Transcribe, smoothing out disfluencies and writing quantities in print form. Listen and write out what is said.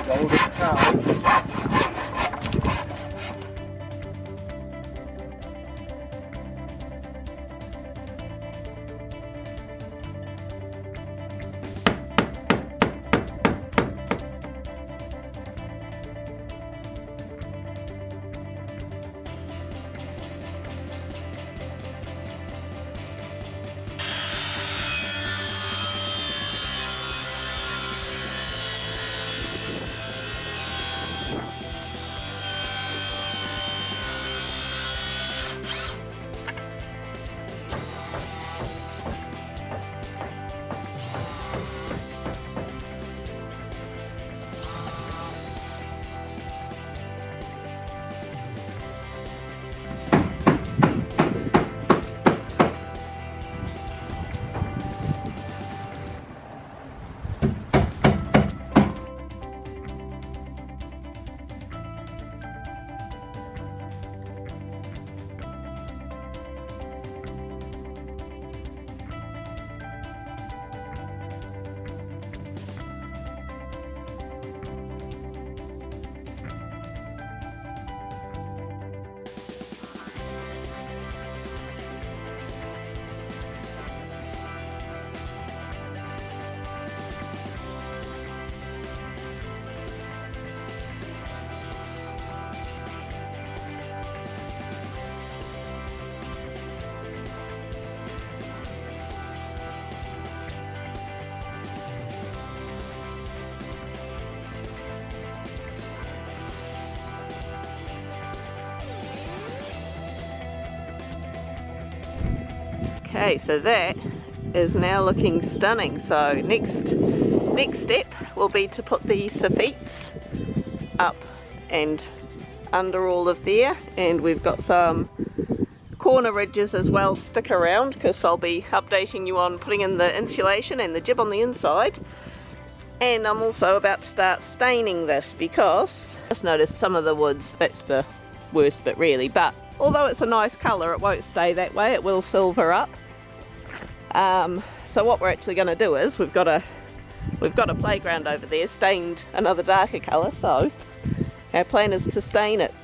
golden cow. Okay, so that is now looking stunning. So next step will be to put the soffits up and under all of there, and we've got some corner ridges as well. Stick around because I'll be updating you on putting in the insulation and the jib on the inside. And I'm also about to start staining this because I just noticed some of the woods, that's the worst bit really, but although it's a nice colour, it won't stay that way, it will silver up. So what we're actually going to do is we've got a we've got a playground over there stained another darker colour, so our plan is to stain it